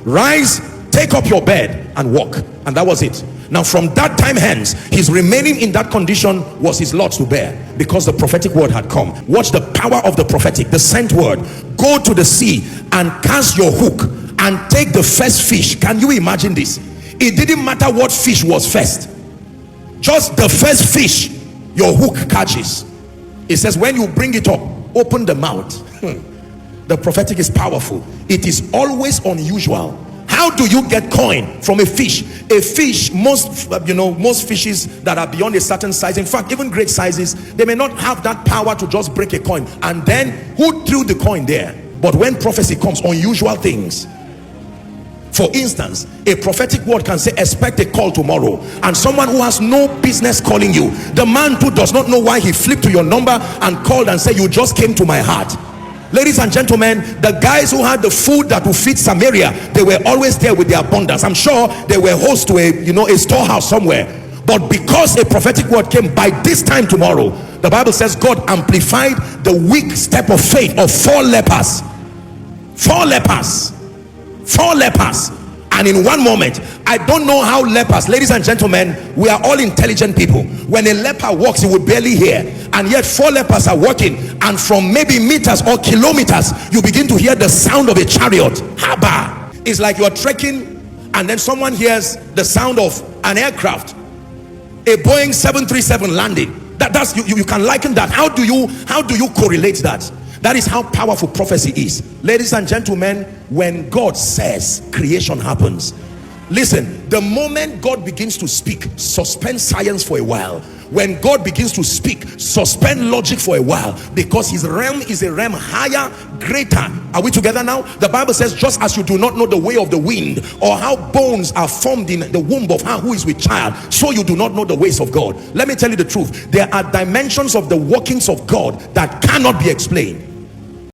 rise, take up your bed and walk. And that was it. Now from that time hence, his remaining in that condition was his lot to bear, because the prophetic word had come. Watch the power of the prophetic, the sent word. Go to the sea and cast your hook and take the first fish. Can you imagine this? It didn't matter what fish was first, just the first fish your hook catches. It says when you bring it up, open the mouth. The prophetic is powerful. It is always unusual. How do you get coin from a fish? A fish, most fishes that are beyond a certain size, in fact even great sizes, they may not have that power to just break a coin. And then who threw the coin there? But when prophecy comes, unusual things. For instance, a prophetic word can say expect a call tomorrow, and someone who has no business calling you, the man who does not know why, he flipped to your number and called and said, you just came to my heart. Ladies and gentlemen, the guys who had the food that would feed Samaria, they were always there with their abundance. I'm sure they were host to a storehouse somewhere. But because a prophetic word came, by this time tomorrow, the Bible says God amplified the weak step of faith of 4 lepers. 4 lepers. 4 lepers. And in one moment, I don't know how lepers, ladies and gentlemen, we are all intelligent people. When a leper walks, he would barely hear, and yet 4 lepers are walking, and from maybe meters or kilometers, you begin to hear the sound of a chariot. Haba! It's like you're trekking, and then someone hears the sound of an aircraft, a Boeing 737 landing. That's you can liken that. How do you correlate that? That is how powerful prophecy is. Ladies and gentlemen, when God says, creation happens. Listen, the moment God begins to speak, suspend science for a while. When God begins to speak, suspend logic for a while, because his realm is a realm higher, greater. Are we together now? The Bible says, just as you do not know the way of the wind, or how bones are formed in the womb of her who is with child, so you do not know the ways of God. Let me tell you the truth. There are dimensions of the workings of God that cannot be explained.